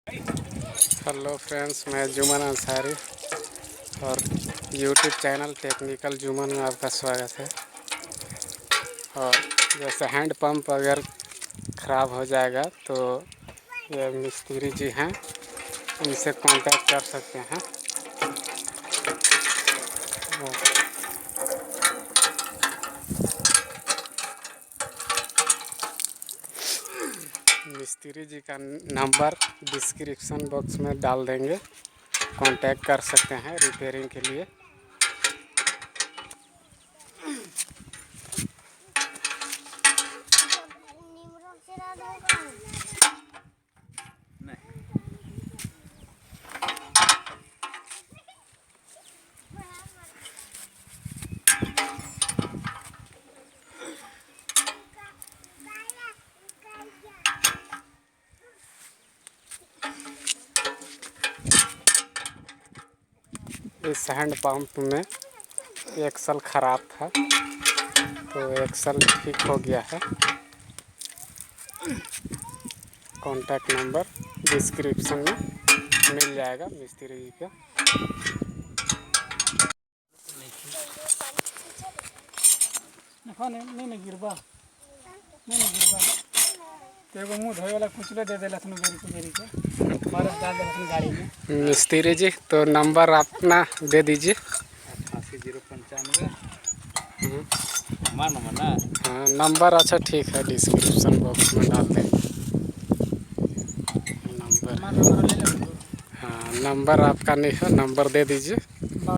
Hello friends, मैं जुम्मन अंसारी और YouTube channel technical Jumman में आपका स्वागत है। और जैसे हैंड पंप अगर ख़राब हो जाएगा तो ये मिस्त्री जी हैं, इनसे कांटेक्ट कर सकते हैं। मिस्त्री जी का नंबर डिस्क्रिप्शन बॉक्स में डाल देंगे, कांटेक्ट कर सकते हैं रिपेयरिंग के लिए। इस हैंड पंप में एक्सल ख़राब था तो एक्सल ठीक हो गया है। कॉन्टैक्ट नंबर डिस्क्रिप्शन में मिल जाएगा मिस्त्री जी का। नहीं गिरबा एगो मुँह धोए वाला कुचले दे देला बेरी के मारे डाल दे गाड़ी में। मिस्त्री जी तो नंबर अपना दे दीजिए। 88 095 ना। हाँ नंबर, अच्छा ठीक है, डिस्क्रिप्शन बॉक्स में डाल देंगे नंबर। हाँ नंबर आपका नहीं है, नंबर दे दीजिए।